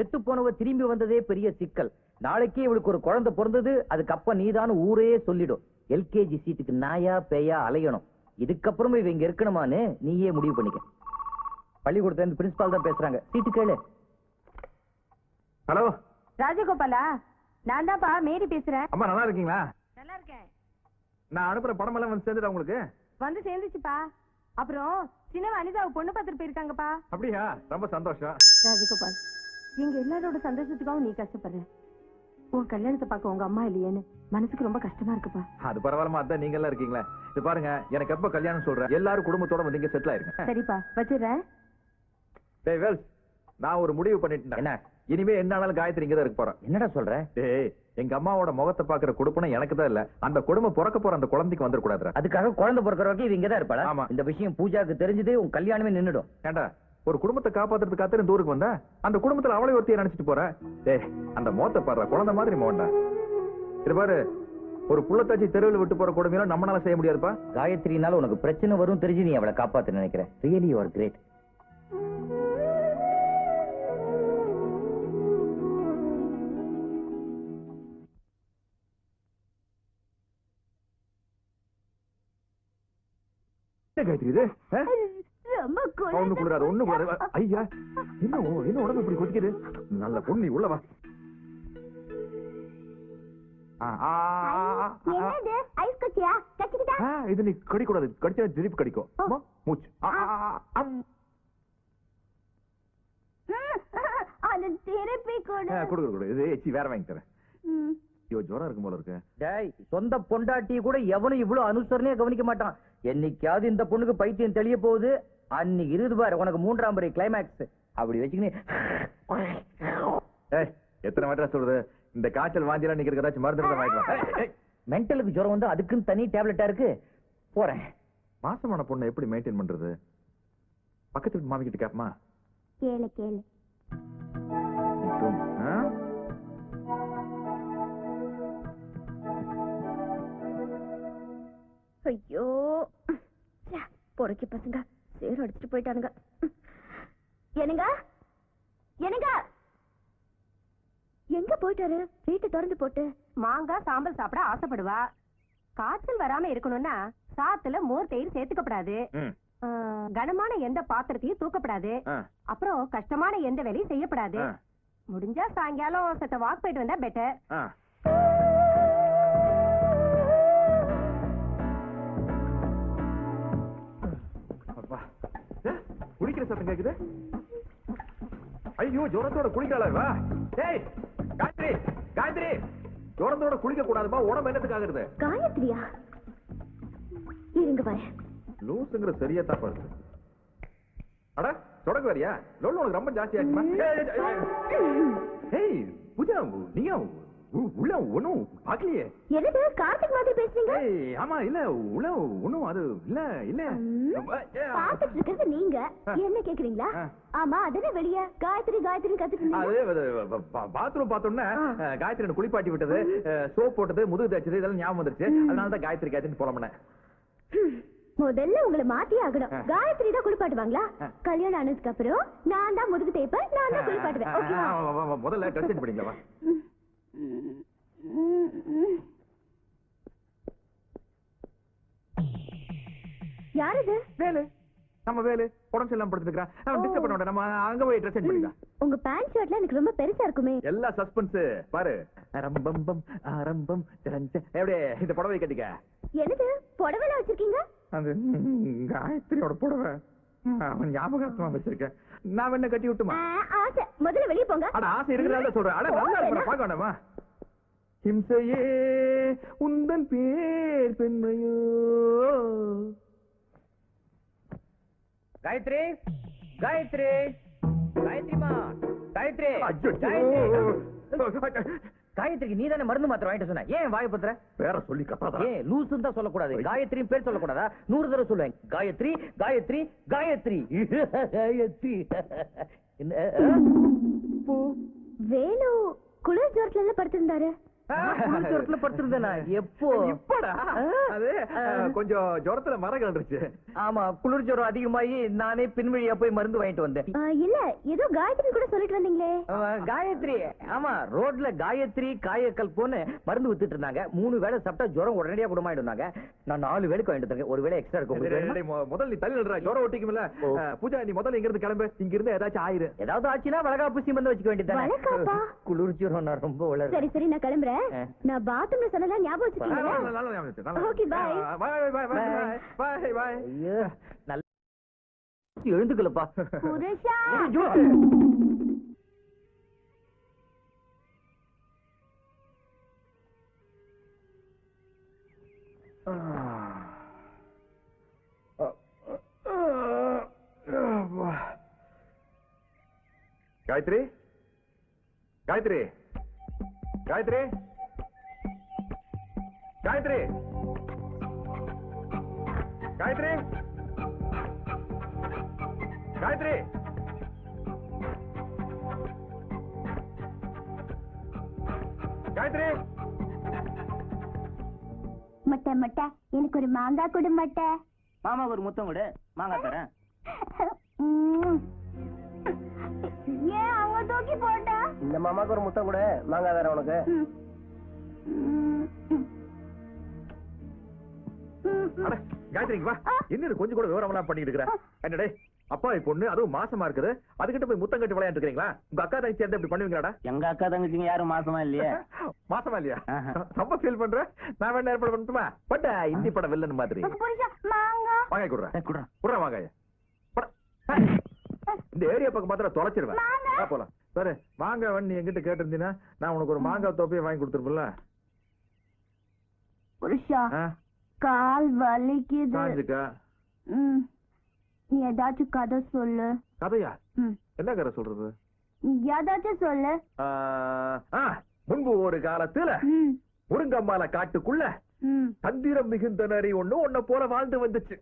செத்து போனவ திரும்பி வந்ததே பெரிய சிக்கல். நாளைக்கே இவளுக்கு ஒரு குழந்தை பிறந்தது, அதுக்கப்புறம் நீதான் ஊரே சொல்லிடும். எல்கேஜி சீட்டுக்கு நாயா பேயா அலையணும். இதுக்கப்புறமா இவ இங்க இருக்கணுமான்னு நீயே முடிவு பண்ணிக்க. பள்ளிக்கூடத்துல பிரின்சிபால் தான் பேசுறாங்க. சீட்டு கேளு. ஹலோ ராஜகோபாலா, நான் தான்ப்பா மேரி பேசுறேன். அம்மா நல்லா இருக்கீங்களா? நல்லா இருக்கேன். நான் அனுப்புற படம் எல்லாம் வந்து சேர்ந்துடா உங்களுக்கு? வந்து சேர்ந்துச்சுப்பா. அப்புறம் சின்ன அனிதாவை பொண்ணு பார்த்துட்டு போயிருக்காங்கப்பா. அப்படியா? ரொம்ப சந்தோஷம். ராஜகோபால், எங்க எல்லாரோட சந்தோஷத்துக்காகவும் நீ கஷ்டப்படுற. உன் கல்யாணத்தை பார்க்க உங்க அம்மா இல்லையேன்னு மனசுக்கு ரொம்ப கஷ்டமா இருக்குப்பா. அது பரவாயில்லமா, அதான் நீங்க எல்லாம் இருக்கீங்களா. இது பாருங்க, எனக்கு எப்ப கல்யாணம் சொல்றேன், எல்லாரும் குடும்பத்தோட வந்து இங்க செட்டில் ஆயிருங்க. சரிப்பா, வச்சிடுறேன். டேய் வேல்ஸ், நான் ஒரு முடிவு பண்ணிட்டேன். என்ன? இனிமே என்ன ஆனாலும் காயத்ரி இங்க தான் இருக்க போறேன். என்னடா சொல்ற? டேய், எங்க அம்மாவோட முகத்தை பாக்குற கொடுப்பனை எனக்கு தான் இல்ல, அந்த குடும்பம் பிறக்க போற அந்த குழந்தைக்கு வந்துட கூடாது. அதுக்காக குழந்தை பிறக்கிற வரைக்கும் இவ இங்கதான் இருப்பாளா? ஆமா. இந்த விஷயம் பூஜாக்கு தெரிஞ்சது உன் கல்யாணமே நின்னுடும். ஏண்டா, ஒரு குடும்பத்தை காப்பாத்துறதுக்கு காத்திர இந்த ஊருக்கு வந்தா அந்த குடும்பத்துல அவளை ஒருத்தைய நினைச்சிட்டு போற. டேய், அந்த மோத்த பாடுற குழந்தை மாதிரி மோண்டா. இது பாரு, ஒரு புள்ளத்தாச்சி தெருவில் விட்டு போற கொடுமையெல்லாம் நம்மளால செய்ய முடியாதுப்பா. காயத்ரினால உனக்கு பிரச்சனை வரும் தெரிஞ்சு நீ அவளை காப்பாத்த நினைக்கிற. Really you are great. Gayatri இது ரொம்ப ஒண்ணு குளிராது, ஒண்ணு குளிராது. ஐயா, என்ன உடம்பு இப்படி கொதிக்குது? நல்ல பொண்ணு, உள்ள வா. இது நீ கடிக்கூடாது, கடிச்சா ஜிரிப்பு கடிக்கும். மூச்சு குடு. இது எச்சி வேற வாங்கி தரேன். ஐயோ, ஜுரம் இருக்கும் போல இருக்கு. டேய், சொந்த பொண்டாட்டியை கூட எவனும் இவ்வளவு அனுசரணையா கவனிக்க மாட்டான். என்னைக்காவது இந்த பொண்ணுக்கு பைத்தியம் தெளிய போகுது, அன்னைக்கு இருது பாரு உனக்கு 3ஆம் முறை கிளைமேக்ஸ். அப்படி வச்சுக்கினே எத்தனை வாட்டா சொல்றது, இந்த காய்ச்சல் வாந்தியெல்லாம் நிக்கிறதுக்கு ஏதாச்சும் மருந்து வாங்கிக்கலாம். மென்டலுக்கு ஜுரம் வந்து அதுக்குன்னு தனி டேப்லெட்டா இருக்கு. போறேன். மாசமான பொண்ணை எப்படி மெயின்டைன் பண்றது? பக்கத்து வீட்டு மாமி கிட்ட கேப்பமா? கேளு. ஐயோ, பொறுக்கி பசங்க சேர் அடிச்சுட்டு போயிட்டானுங்க. என்னங்க எங்க போயிட்டாரு? வீட்டை திறந்து போட்டு மாங்காய் சாம்பல் சாப்பிட ஆசைப்படுவா. காய்ச்சல் வராம இருக்கணும்னா சாத்துல மோர் தயிர் சேர்த்துக்கப்படாது. கனமான எந்த பாத்திரத்தையும் தூக்கப்படாது. அப்புறம் கஷ்டமான எந்த வேலையும் செய்யப்படாது. முடிஞ்சா சாயங்காலம் சத்த வாக் போயிட்டு வந்தா பெட்டர். குளிக்கிற சத்தம் கேக்குது. ஐயோ, ஜுரத்தோட குளிக்கலாமா? டேய் காயத்ரி, ஜுரத்தோட குளிக்க கூடாதுமா. உடம்பு என்னத்துக்கு ஆகுறது? காயத்ரியா? இருங்க பாரு. லூசுங்கிற சரியா தான் பாரு. அட, தொடங்க வரியா? லோன் உனக்கு ரொம்ப ஜாஸ்தி ஆச்சுமா? ஏய் பூஜா, நீயா உள்ள ஒண்ணும் பாக்கலையே? என்னது கார்த்திக் மாதிரி பேசுறீங்க? ஆமா, இல்ல உள்ள ஒண்ணும் அது இல்ல பாத்துட்டு இருக்கிறது நீங்க என்ன கேக்குறீங்களா? ஆமா, அதுல வெளிய காயத்ரி கத்துட்டு அது பாத்ரூம் பார்த்தோம்னா காயத்ரி குளிப்பாட்டி விட்டது, சோப் போட்டது, முதுகு தேய்ச்சது இதெல்லாம் ஞாபகம் வந்துருச்சு. அதனாலதான் காயத்ரி போலமன. முதல்ல உங்களை மாத்தி ஆகணும். காயத்ரி தான் குளிப்பாட்டுவாங்களா? கல்யாணம் ஆனதுக்கு அப்புறம் நான் தான் முதுகு தேய்ப்பேன், நான் தான் குளிப்பாட்டுவேன். முதல்ல ட்ரெஸ் சேஞ்ச் பண்ணிங்களா? யாரு? வேலு. நம்ம வேலு உடம்பு எல்லாம் படுத்துக்கிறான். அவன் டிஸ்டர்ப் பண்ண வேண்டாம், நம்ம அங்க போய் ட்ரெஸ் சேஞ்ச் பண்ணிக்கலாம். உங்க பேண்ட் ஷர்ட்ல எனக்கு ரொம்ப பெருசா இருக்குமே. எல்லா சஸ்பென்ஸ் பாரு. ஆரம்பம் ஆரம்பம் எப்படி இந்த புடவை கட்டிக்க. என்னது புடவைல வச்சிருக்கீங்க? அது காயத்ரியோட புடவை. அவன் ஞாபகமா வச்சிருக்கேன். நான் என்ன கட்டி விட்டுமா? ஆசை. முதல்ல வெளிய போங்க. அட, ஆசை இருக்கிறதால சொல்றேன். அட, நல்லா இருக்க பாக்க வேண்டாமா? ஹிம்சையே உந்தன் பேர் பெண்மையோ. காயத்ரி காயத்ரிமா, காயத்ரி. காயத்ரிக்கு நீ தானே மருந்து மாத்திரம் வாங்கிட்டு சொன்ன, ஏன் வாய பத்துற? பேர சொல்லி கத்தாத. ஏன் லூசுன்னு தான் சொல்லக்கூடாது, காயத்ரி பேர் சொல்லக்கூடாதா? 100 தடவை சொல்லுவேன், காயத்ரி காயத்ரி காயத்ரி காயத்ரி. வேலு குளிர் ஜோரத்துல படுத்திருந்தாரு. குளிர்ஜோரத்துல படுத்திருந்தேனா? எப்போ? இப்படா அது கொஞ்சம் ஜுரத்துல மரம் கலந்துருச்சு. ஆமா, குளிர் ஜுரம் அதிகமாகி நானே பின்வழியா போய் மருந்து வாங்கிட்டு வந்தேன். இல்ல ஏதோ காயத்ரி கூட சொல்லிட்டு வந்தீங்களே. காயத்ரி, ஆமா, ரோட்ல காயத்ரி காயக்கல் போன்னு மருந்து வித்துட்டு இருந்தாங்க. 3 வேளை சாப்பிட்டா ஜுரம் உடனடியா குணமாயிடுனாங்க. நான் 4 வேளைக்கு வாங்கிட்டு வந்தேன். ஒரு வேளை எக்ஸ்ட்ரா இருக்கும். முதல்ல நீ தள்ளி நில்றா, ஜுரம் ஒட்டிக்கும்ல. பூஜா, நீ முதல்ல இங்க இருந்து கிளம்பு. இங்க இருந்து ஏதாச்சும் ஆயிரு. ஏதாவது ஆச்சுன்னா வளகாப்பு சீமந்து வச்சுக்க வேண்டியதுதானே. வளகாப்பா? குளிர் ஜுரம் நான் ரொம்ப வளர. சரி சரி, நான் கிளம்புறேன். நான் பாத்ரூம்ல சொன்னதா ஞாபகம் வச்சுக்கீங்களா? Okay, by. ஐயோ, நல்ல எழுந்துக்கலப்பா. புருஷா, காயத்ரி, காயத்ரி, காயத்ரி, காயத்ரி, காயத்ரி, காயத்ரி. காயத்ரி, மட்டை மட்டை, எனக்கு ஒரு மாங்காய் கொடு மட்டை. மாமா ஒரு முத்தம் கொடு, மாங்காய் தரேன். ஏன் அவங்க தூக்கி போட்டா? இந்த மாமாக்கு ஒரு முத்தம் கொடு, மாங்காய் தரேன் உனக்கு. அட காயத்ரி, வா. என்ன கொஞ்சம் கூட விவரம் எல்லாம் பண்ணிட்டு இருக்கிற? என்னடே அப்பா பொண்ணு, அதுவும் மாசமா இருக்குது, அதுகிட்ட போய் முத்தம் கட்டி விளையாண்டு இருக்கீங்களா? உங்க அக்கா தங்கச்சி சேர்ந்து இப்படி பண்ணுவீங்களாடா? எங்க அக்கா தங்கச்சிங்க யாரும் மாசமா இல்லையா? மாசமா இல்லையா? ரொம்ப ஃபீல் பண்ற. நான் வேணா ஏற்பாடு பண்ணட்டுமா? பட் இந்தி பட வில்லன் மாதிரி. மாங்காய் வாங்காய் குடுறா வாங்காய. இந்த ஏரியா பக்கம் மாத்திரம் தொலைச்சிருவேன். போலாம். சரி, மாங்காய் வேணும் நீ என்கிட்ட கேட்டிருந்தீங்கன்னா நான் உனக்கு ஒரு மாங்காய் தொப்பியை வாங்கி கொடுத்துருப்பல. புருஷா, கால் வலிக்குது. காஞ்சுக்கா. நீ ஏதாச்சும் கதை சொல்லு. கதையா? என்ன கதை சொல்றது? ஏதாச்சும் சொல்லு. முன்பு ஒரு காலத்துல முருங்கம்மால காட்டுக்குள்ள தந்திரம் மிகுந்த நரி ஒண்ணு உன்ன போல வாழ்ந்து வந்துச்சு.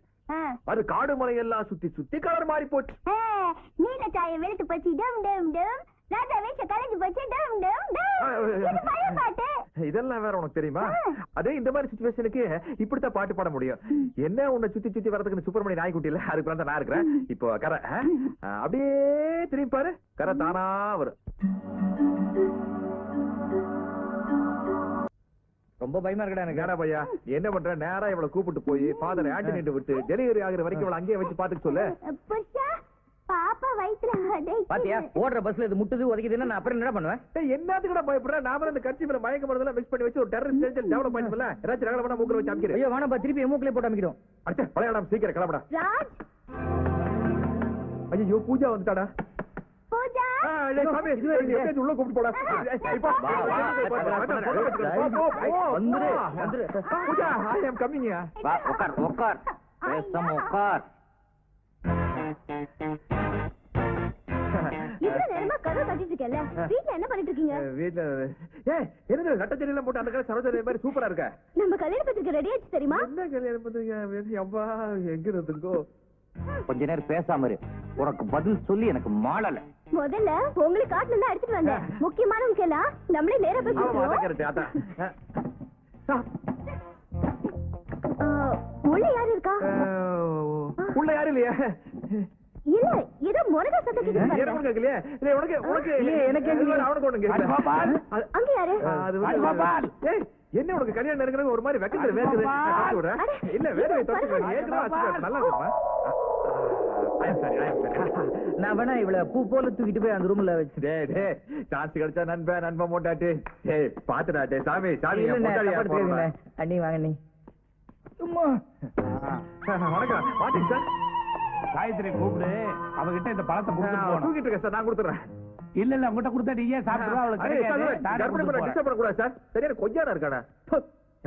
அது காடு மலையெல்லாம் சுத்தி சுத்தி கலர் மாறி போச்சு. நீல சாய வெளுத்து போச்சு, டம் டம் டம். ராஜா வேஷ கலந்து போச்சு, டம் டம் டம். இது பழைய பாட்டு. இதெல்லாம் வேற உனக்கு தெரியுமா? அதே இந்த மாதிரி சிச்சுவேஷனுக்கு இப்படித்தான் பாட்டு பாட முடியும். என்ன உன்னை சுத்தி சுத்தி வரதுக்கு சுப்பிரமணிய நாய்க்குட்டி இல்ல, அதுக்கு பிறந்த நான் இருக்கிறேன். இப்போ கரை அப்படியே திரும்பி பாரு, கரை தானா வரும். ரொம்ப பயமா இருக்கடா எனக்கு. ஏடா பையா, என்ன பண்ற? நேரா இவளை கூப்பிட்டு போய் ஃபாதர் ஆண்டனி விட்டு டெலிவரி ஆகுற வரைக்கும் இவளை அங்கேயே வச்சு பாத்துக்க சொல்லு. பாப்பா வயித்துல பாத்தியா, ஓடுற பஸ்ல இது முட்டுது உதைக்குதுன்னா நான் அப்புறம் என்ன பண்ணுவேன்? என்னத்துக்கு கூட பயப்படுற? நாம இந்த கட்சி மேல மயக்க மருந்தெல்லாம் மிக்ஸ் பண்ணி வச்சு ஒரு டெரரிஸ்ட் டெவலப் பண்ணிடல. ஏதாச்சும் ரகல பண்ணா மூக்குல வச்சு அமைக்கிறேன். ஐயோ வேணாப்பா, திருப்பி மூக்குல போட்டு அமைக்கிறோம். அச்சா பழையாடாம், சீக்கிரம் கிளம்படா. ராஜ், ஐயோ பூஜா வந்துட்டாடா. பூஜா, சாமி உள்ள கூப்பிட்டு போடா. பூஜா, ஐ அம் கமிங். உட்கார் உட்கார், பேசாம உட்கார். இவ்வளவு நேரமா கதை கட்டிட்டு இருக்கல, வீட்ல என்ன பண்ணிட்டு இருக்கீங்க? வீட்ல என்ன நட்டச்செடி எல்லாம் போட்டு அந்த கடை சரோஜா மாதிரி சூப்பரா இருக்க. நம்ம கல்யாண பத்திரிக்கை ரெடி ஆச்சு தெரியுமா? என்ன கல்யாணம் பத்திரிக்கை? அப்பா எங்க இருந்துங்கோ. கொஞ்ச நேரம் பேசாம இரு, உனக்கு பதில் சொல்லி எனக்கு மாளல. முதல்ல உங்களுக்கு காட்டுல தான் எடுத்துட்டு வந்தேன். முக்கியமானவங்க எல்லாம் நம்மளே நேரா பேசிட்டோம். உள்ள யாரு இருக்கா? உள்ள யாரு இல்லையா? இல்ல, ஏதோ முருகா சத்தம் கேக்குது. எனக்கு கேக்கலையே. இல்ல உனக்கு உனக்கு எனக்கு அவனுக்கு ஒண்ணு கேக்குது. அங்க யாரு? ஏய், என்ன உனக்கு கல்யாணம் இருக்கிறது ஒரு மாதிரி வெக்கத்துல வேக்குது. இல்ல வேற தொட்டு ஏற்கனவே நல்லா இருக்குமா? நான் வேணா இவள பூ போல தூக்கிட்டு போய் அந்த ரூம்ல வச்சு. சான்ஸ் கிடைச்சா நண்பன் நண்பன் மோட்டாட்டு. பாத்துடாட்டே சாமி சாமி. அண்ணி வாங்க நீ. வணக்கம். வாட்டிங் சார். காயத்ரி கூப்பிடு, அவகிட்ட இந்த பழத்தை தூக்கிட்டு இருக்கேன் சார், நான் கொடுத்துறேன். இல்ல இல்ல உங்ககிட்ட கொடுத்தா நீயே சாப்பிடுவா. கொஞ்சம் இருக்காடா.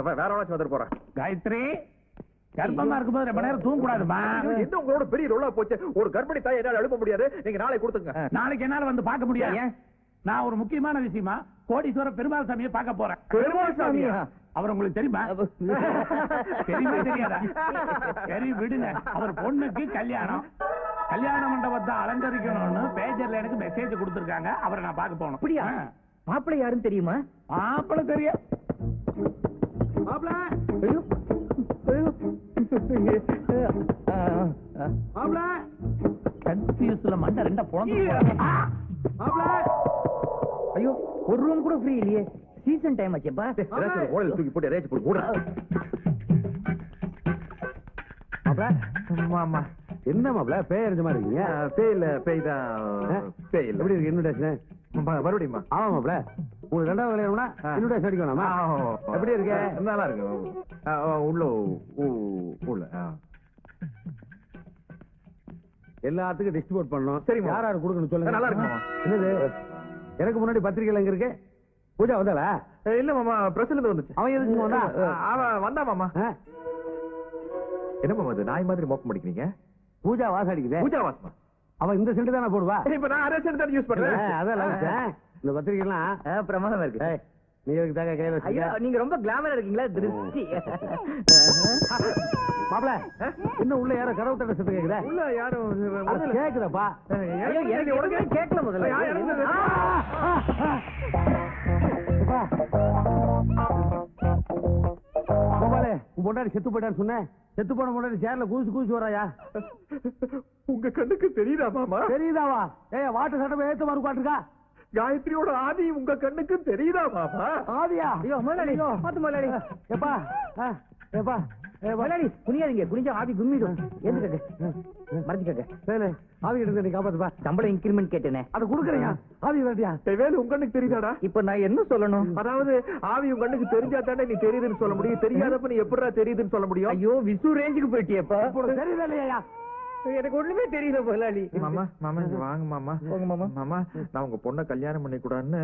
வேற எவ்வளவு வந்துட்டு போறேன். காயத்ரி, கர்ப்பமா இருக்கும்போது ரொம்ப நேரம் தூங்க கூடாதுமா. என்ன உங்களோட பெரிய ரோலா போச்சு. ஒரு கர்ப்பிணி தாய் என்னால எழுப்ப முடியாது. நீங்க நாளைக்கு கொடுத்துங்க. நாளைக்கு என்னால வந்து பார்க்க முடியாது. நான் ஒரு முக்கியமான விஷயமா கோடீஸ்வரர் பெருமாள் சாமியை பார்க்க போறேன். பெருமாள் சாமியா? அவர் உங்களுக்கு தெரியுமா? தெரியுமா தெரியாதா? சரி விடுங்க. அவர் பொண்ணுக்கு கல்யாணம், கல்யாண மண்டபத்தை அலங்கரிக்கணும்னு பேஜர்ல எனக்கு மெசேஜ் கொடுத்திருக்காங்க. அவரை நான் பார்க்க போகணும். அப்படியா? மாப்பிள்ளை யாருன்னு தெரியுமா? மாப்பிள்ள தெரியும். மாப்பிள ஐயோ, ஐயோ. மாப்பிள கன்ஃபியூஸ்ல மண்டை ரெண்டா பொழந்து மாப்பிள ஐயோ, ஒரு ரூம் கூட ஃப்ரீ இல்லையே. சீசன் டைம் ஆச்சேப்பா. ஓடல தூக்கி போட்டு ரேச்சு போட்டு ஓடுறா. மாமா என்ன மாப்ள பேய் அறிஞ்ச மாதிரி இருக்கீங்க? பேய் இல்ல, பேய் தான். பேய் இல்ல. எப்படி இருக்கு இன்விடேஷன்? மறுபடியுமா? ஆமா மாப்ள, உங்களுக்கு ரெண்டாவது விளையாடணும்னா இன்விடேஷன் அடிக்கணுமா? எப்படி இருக்கு? நல்லா இருக்கு. உள்ள உள்ள எல்லாத்துக்கும் டிஸ்ட்ரிபியூட் பண்ணணும். சரிம்மா. யார் யார் கொடுக்கணும் சொல்லுங்க. நல்லா இருக்குமா? என்னது எனக்கு முன்னாடி பத்திரிகைல எங்க இருக்கு? பூஜா வந்தாளா? இல்ல மாமா, பிரஸ்ல இருந்து வந்துச்சு. அவன் எதுக்கு வந்தா? அவன் வந்தா மாமா. என்ன மாமா இது நாய் மாதிரி மோப்பம் அடிக்கிறீங்க? பூஜா வாசம் அடிக்குது. பூஜா வாசமா? அவன் இந்த சென்ட் தானே போடுவா. இப்ப நான் அரே சென்ட் தான் யூஸ் பண்றேன். அதான் இந்த பத்திரிகை எல்லாம் பிரமாதமா இருக்கு. நீ எதுக்கு தாங்க கையில ஐயோ, வச்சிருக்க? நீங்க ரொம்ப கிளாமரா இருக்கீங்களா? திருஷ்டி. மாப்ள இன்னும் உள்ள யாரோ கதவு தட்ட சத்தம் கேக்குதா? உள்ள யாரும் கேக்குதாப்பா? ஐயோ, எனக்கு உடனே கேட்கல முதல்ல. கோபாலே, உன் பொண்டாடி செத்து போயிட்டான்னு சொன்னேன். செத்து போன பொண்டாடி சேர்ல குதிச்சு வராயா? உங்க கண்ணுக்கு தெரியுதா மாமா? தெரியுதாவா? வாட்டு சட்டம் ஏத்த மாதிரி உட்காந்துருக்கா. காயத்ரியோட ஆதி உங்க கண்ணுக்கு தெரியுதா மாமா? ஆதியா? ஐயோ, முதலாளி, பாத்து முதலாளி. எப்பா எப்பா முதலாளி, குனியாதீங்க. குனிஞ்சா ஆவி கும்மிடும். எதுக்கங்க மறைஞ்சுக்கங்க. ஆவி எடுத்து நீ காப்பாத்துப்பா. சம்பளம் இன்கிரிமெண்ட் கேட்டேனே, அதை கொடுக்குறியா? ஆவி வேண்டியா? வேலு உங்க கண்ணுக்கு தெரியுதாடா? இப்ப நான் என்ன சொல்லணும்? அதாவது ஆவி உங்க கண்ணுக்கு தெரிஞ்சா தானே நீ தெரியுதுன்னு சொல்ல முடியும். தெரியாதப்ப நீ எப்படிடா தெரியுதுன்னு சொல்ல முடியும்? ஐயோ, விசு ரேஞ்சுக்கு போயிட்டியப்பா. தெரியுதா இல்லையா? எனக்கு ஒண்ணுமே தெரியல முதலாளி. மாமா மாமா இங்க வாங்க மாமா. போங்க மாமா. மாமா, நான் உங்க பொண்ணை கல்யாணம் பண்ணி கூடாதுன்னு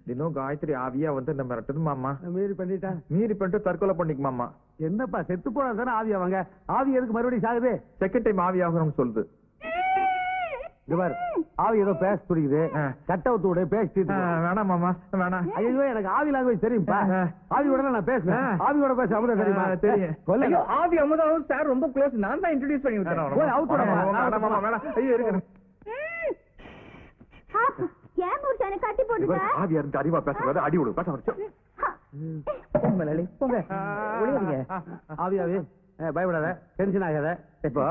தினம் காயத்ரி ஆவியா வந்து என்ன மிரட்டுது மாமா. மீறி பண்ணிட்டா? மீறி பண்ணிட்டு தற்கொலை பண்ணிக்கு மாமா. என்னப்பா செத்து போனா தானே ஆவி ஆவாங்க? ஆவி எதுக்கு மறுபடியும் சாகுது? செகண்ட் டைம் ஆவி ஆகணும்னு சொல்லுது. இது பாரு, ஆவி ஏதோ பேச துடிக்குது. கட்டவுத்தோட பேசிட்டு வேணாம் மாமா, வேணாம். ஐயோ, எனக்கு ஆவி லாங்குவேஜ் தெரியும்பா. ஆவியோட நான் பேசுவேன். ஆவியோட பேச அமுதா தெரியுமா? தெரியும். கொல்லையோ ஆவி அமுதாவும் சார் ரொம்ப க்ளோஸ். நான் தான் இன்ட்ரோடியூஸ் பண்ணி விட்டேன். வேணாம் மாமா, வேணாம். ஐயோ இருக்கு. ஏன் புருஷனை கட்டி போட்டுட்ட? ஆவியா இருந்து அறிவா பேசுறது அடி விடு. பேச வச்சு முதலாளி போங்க. ஒளியாதீங்க. ஆவி ஆவி பயப்படாத, டென்ஷன் ஆகாத. இப்போ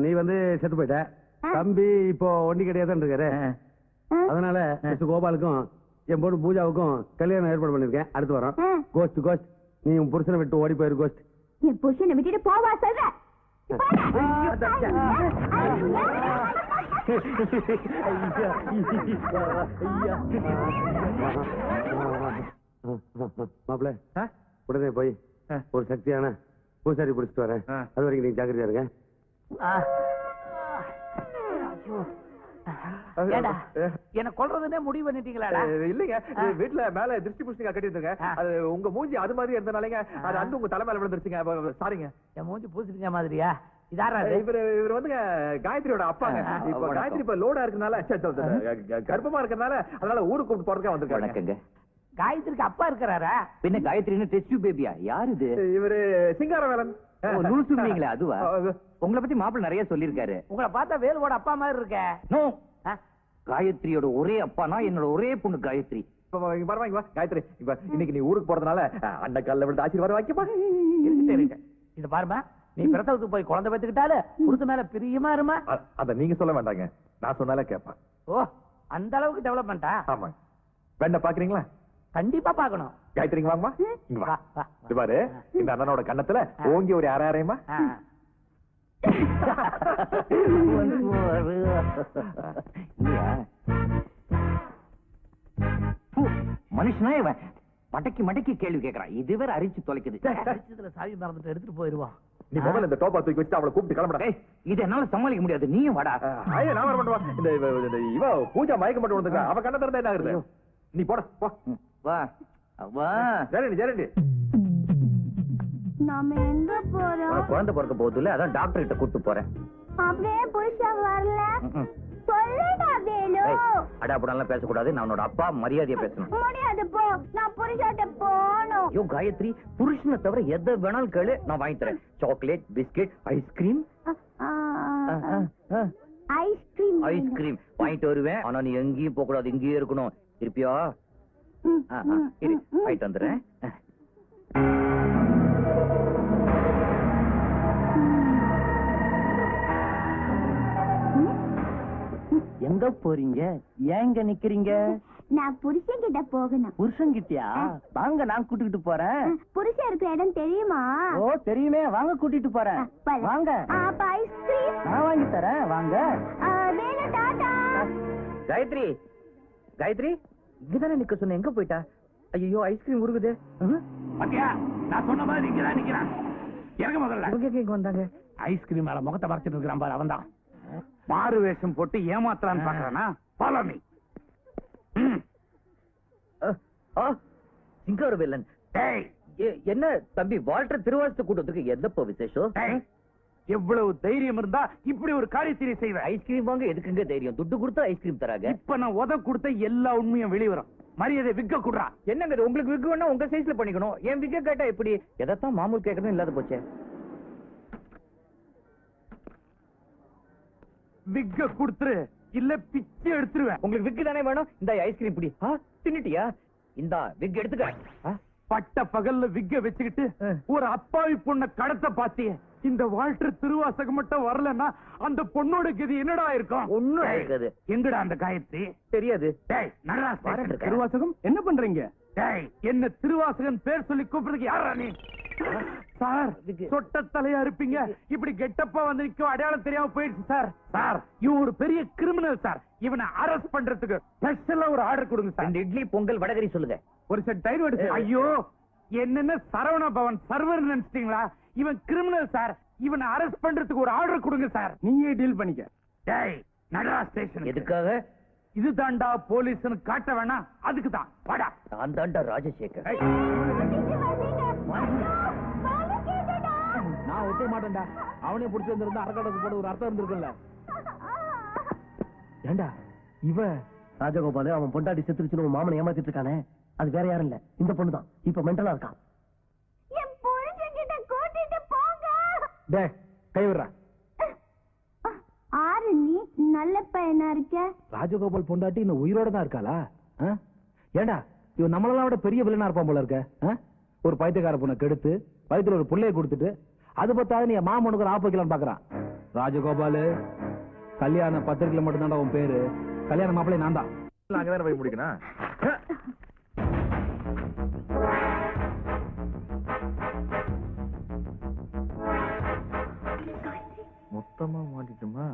நீ வந்து செத்து போயிட்ட. தம்பி இப்போ ஒண்டி கிடையாதான் இருக்காரு. அதனால மிஸ்டர் கோபாலுக்கும் என் பொண்ணு பூஜாவுக்கும் கல்யாணம் ஏற்பாடு பண்ணிருக்கேன். அடுத்து வரோம். கோஸ்ட் நீ உன் புருஷனை விட்டு ஓடி போயிரு. கோஸ்ட் என் புருஷனை விட்டுட்டு போவா சொல்ற? மாப்பிள்ள உடனே போய் ஒரு சக்தியான பூசாரி பிடிச்சிட்டு வரேன். அது வரைக்கும் நீங்க ஜாக்கிரதையா இருங்க. என்ன கொல்றதுன்னே முடிவு பண்ணிட்டீங்களா? இல்லைங்க, வீட்டுல மேல திருஷ்டி புஷ்டிங்க கட்டிருந்துங்க. அது உங்க மூஞ்சி அது மாதிரி இருந்தனாலங்க அது அந்த உங்க தலைமையில விழுந்துருச்சுங்க. சாரிங்க. என் மூஞ்சி பூசிட்டீங்க மாதிரியா? இதாரா இவர் வந்துங்க காயத்ரியோட அப்பாங்க. இப்ப காயத்ரி இப்ப லோடா இருக்கனால கர்ப்பமா இருக்கனால அதனால ஊருக்கு கூப்பிட்டு போறதுக்காக வந்திருக்காங்க. காயத்ரிக்கு அப்பா இருக்கிறாரா? பின்ன காயத்ரின்னு டெஸ்ட் பேபியா? யாரு இது? இவரு சிங்காரவேலன். சொல்றீங்களா? அதுவா? உங்களை பத்தி மாப்பிள்ள நிறைய சொல்லிருக்காரு. உங்களை பார்த்தா வேலுவோட அப்பா மாதிரி இருக்க. நோ, காயத்ரியோட ஒரே அப்பானா என்னோட ஒரே பொண்ணு காயத்ரி. காயத்ரி, இப்ப இன்னைக்கு நீ ஊருக்கு போறதுனால அண்ணன் கால்ல விழுந்து ஆசீர்வாதம் வாங்கிப்பா. இது பாருமா, நீ பிரசவத்துக்கு போய் குழந்தை பெத்துக்கிட்டால புருஷ மேல பிரியமா இருமா. அத நீங்க சொல்ல வேண்டாங்க, நான் சொன்னாலே கேட்பேன். ஓ, அந்த அளவுக்கு டெவலப்மெண்டா? ஆமா. வேண்ட பாக்குறீங்களா? கண்டிப்பா பாக்கணும். காயத்ரி இங்க வாங்கம்மா. இங்க வா. இது பாரு, இந்த அண்ணனோட கண்ணத்துல ஓங்கி ஒரு அரையறையுமா. மனுஷனா இவன் மடக்கி மடக்கி கேள்வி கேட்கறான். இதுவரை அரிச்சு தொலைக்குது. சாவி மறந்துட்டு எடுத்துட்டு போயிருவான். நீ முதல்ல இந்த டோப்பா தூக்கி வச்சு அவளை கூப்பிட்டு கிளம்புடா. இது என்னால சமாளிக்க முடியாது. நீயும் வாடா. ஐயா, நான் வர மாட்டேன். இவ பூஜா மயக்க மட்டும் வந்துருக்கா. அவ கண்ண திறந்தா என்ன ஆகுது? நீ போட போ. வா வா. ஜெரண்டி நாம எங்க போறோம்? குழந்தை பிறக்க போகுதுல, அதான் டாக்டர் கிட்ட கூட்டு போறேன். அப்படியே புருஷன் வரல சொல்லுடா வேலு. அடா அப்படிலாம் பேசக்கூடாது. நான் உன்னோட அப்பா, மரியாதையா பேசணும். முடியாது, போ. நான் புருஷாட்ட போகணும். ஐயோ காயத்ரி, புருஷனை தவிர எதை வேணாலும் கேளு, நான் வாங்கி தரேன். Chocolate, biscuit, ice cream. Ice cream ice cream வாங்கிட்டு வருவேன். ஆனா நீ எங்கேயும் போக கூடாது, இங்கேயே இருக்கணும். இருப்பியா? இரு போயிட்டு வந்துடுறேன். எங்க போறீங்க? ஏங்க நிக்கிறீங்க? நான் புருஷன் கிட்ட போகணும். புருஷன் கிட்டயா? வாங்க, நான் கூட்டிட்டு போறேன். புருஷன் இருக்கிற இடம் தெரியுமா? ஓ தெரியுமே, வாங்க கூட்டிட்டு போறேன். வாங்க, அப்ப ஐஸ்கிரீம் நான் வாங்கி தரேன். வாங்க. வேணும் டாடா. காயத்ரி, காயத்ரி, இங்கதானே நிக்க சொன்ன, எங்க போயிட்டா? ஐயோ, ஐஸ்கிரீம் உருகுதே. பாத்தியா, நான் சொன்ன மாதிரி இங்கதான் நிக்கிறான். இறங்க முதல்ல. இவங்க எங்க வந்தாங்க? ஐஸ்கிரீம் மேல முகத்தை மறைச்சிட்டு இருக்கிறான் பாரு, அவன் தான். மாறு வேஷம் போட்டு ஏமாத்தலான்னு பாக்குறானா? Follow me. சிங்காரவேலன். என்ன தம்பி, வால்டர் திருவாசத்தை கூட்டத்துக்கு எந்தப்போ விசேஷம்? எவ்வளவு தைரியம் இருந்தா இப்படி ஒரு காரியத்தை செய்வேன்? ஐஸ்கிரீம் வாங்க எதுக்குங்க தைரியம்? துட்டு கொடுத்தா ஐஸ்கிரீம் தராங்க. இப்ப நான் உத கொடுத்த எல்லா உண்மையும் வெளிவரும். மரியாதை விக்க குடுறா. என்னங்க இது? உங்களுக்கு விக்கு வேணா உங்க சைஸ்ல பண்ணிக்கணும். என் விக்க கேட்டா எப்படி? எதைத்தான் மாமூல் கேட்கறதும் இல்லாத போச்சே. விக்க குடுத்துரு, இல்ல பிச்சை எடுத்துருவேன். உங்களுக்கு விக்கு தானே வேணும்? இந்த ஐஸ்கிரீம் பிடி. தின்னுட்டியா? இந்த விக் எடுத்துக்க. பட்ட பகல்ல விக்க வச்சுக்கிட்டு ஒரு அப்பாவி பொண்ண கடத்த பாத்தியே. இந்த வால்டர் திருவாசகம் மட்டும் வரலன்னா அந்த பொண்ணோட கதி என்னடா இருக்கும்? ஒண்ணும் இருக்காது. எங்கடா அந்த காயத்ரி? தெரியாது. திருவாசகம் என்ன பண்றீங்க? என்ன திருவாசகன் பேர் சொல்லி கூப்பிடுறதுக்கு யாரா நீ? சார், சொட்ட தலையா இருப்பீங்க, இப்படி கெட்டப்பா வந்து நிக்க அடையாளம் தெரியாம போயிடுச்சு சார். சார், இவன் ஒரு பெரிய கிரிமினல் சார். இவனை அரெஸ்ட் பண்றதுக்கு ஸ்பெஷலா ஒரு ஆர்டர் கொடுங்க சார். 2 இட்லி பொங்கல் வடகரி சொல்லுங்க. ஒரு செட் தயிர் வடை. ஐயோ, என்னென்ன சரவண பவன் சர்வர் நினைச்சிட்டீங்களா? இவன் கிரிமினல் சார். இவனை அரெஸ்ட் பண்றதுக்கு ஒரு ஆர்டர் கொடுங்க சார். நீயே டீல் பண்ணிக்க. டேய், நடரா ஸ்டேஷன். எதுக்காக? இது தாண்டா போலீஸ்னு காட்ட வேணாம், அதுக்கு தான். வாடா. நான் தாண்டா ராஜசேகர். நான் ஒட்ட மாட்டேன்டா. அவனே புடிச்சு வந்திருந்தா அரக்கடக்கு போட ஒரு அர்த்தம் இருந்திருக்குல்ல. ஏண்டா இவ ராஜகோபால் அவன் பொண்டாட்டி செத்துருச்சுன்னு மாமனை ஏமாத்திட்டு இருக்கானே, அது வேற யாரும் இல்ல, இந்த பொண்ணு தான். இப்ப மென்டலா இருக்கான். என் புருஷன் கிட்ட கூட்டிட்டு போங்க. டே, கை விடுறா. ஆறு நீ நல்ல பையனா இருக்க. ராஜகோபால் பொண்டாட்டி இன்னும் உயிரோட தான் இருக்காளா? ஏண்டா, இவன் நம்மளெல்லாம் விட பெரிய வில்லனா இருப்பான் போல இருக்க. ஒரு பைத்தியக்கார பொண்ணை கெடுத்து வயித்துல ஒரு பிள்ளைய கொடுத்துட்டு அது பத்தாவது நீ மாமனுக்கு ஒரு ஆப்பு வைக்கலான்னு பாக்குறான். ராஜகோபாலு, கல்யாண பத்திரிகையில மட்டும் தான் உன் பேரு. கல்யாண மாப்பிள்ளை நான் தான். அங்கதானே போய் முடிக்கணும். மொத்தமா மாட்டிட்டுமா?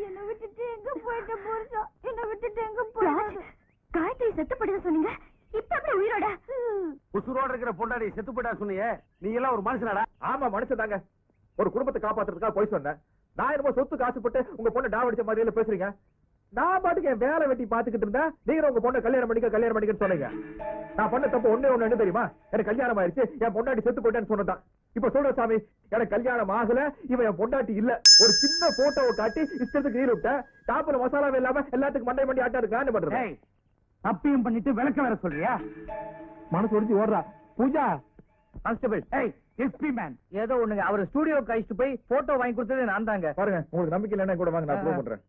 என்ன விட்டுட்டு எங்க போயிட்ட புருஷா? என்ன விட்டுட்டு எங்க போயிட்ட? காயத்ரி செத்துப்படுத சொன்னீங்க, இப்ப எப்படி உயிரோட? உசுரோட இருக்கிற பொண்டாடி செத்து போயிட்டா சொன்னியே, நீ எல்லாம் ஒரு மனுஷனாடா? ஆமா, மனுஷன் தாங்க. ஒரு குடும்பத்தை காப்பாத்துறதுக்காக போய் சொன்னேன். நான் என்னமோ சொத்துக்கு ஆசைப்பட்டு உங்க பொண்ணை டாவடிச்ச மாதிரியில பேசுறீங்க. நான் பாட்டுக்கு என் வேலை வெட்டி பாத்துக்கிட்டு இருந்தேன். நீங்க உங்க பொண்ணை கல்யாணம் பண்ணிக்கன்னு சொன்னீங்க. நான் பண்ண தப்பு ஒண்ணு என்ன தெரியுமா? எனக்கு கல்யாணம் ஆயிடுச்சு, என் பொண்டாட்டி செத்து போயிட்டேன்னு சொன்னதான். இப்ப சொல்ற சாமி, எனக்கு கல்யாணம் ஆகல, இவன் என் பொண்டாட்டி இல்ல. ஒரு சின்ன போட்டோவை காட்டி இஷ்டத்துக்கு ஈடு விட்ட, டாப்புல மசாலாவே இல்லாம எல்லாத்துக்கும் மண்டை மண்டி ஆட்டா இருக்கான்னு பண்றேன். தப்பியும் பண்ணிட்டு விளக்க வேற சொல்றியா? மனசு ஒடிச்சு ஓடுறா. பூஜா, கான்ஸ்டபிள். எஸ்பி மேன், ஏதோ ஒண்ணுங்க, அவர் ஸ்டுடியோ கழிச்சுட்டு போய் போட்டோ வாங்கி கொடுத்தது நான் தாங்க. பாருங்க, உங்களுக்கு நம்பிக்கை இல்லைன்னா கூட வாங்க, நான் ப்ரூவ் பண்றேன்.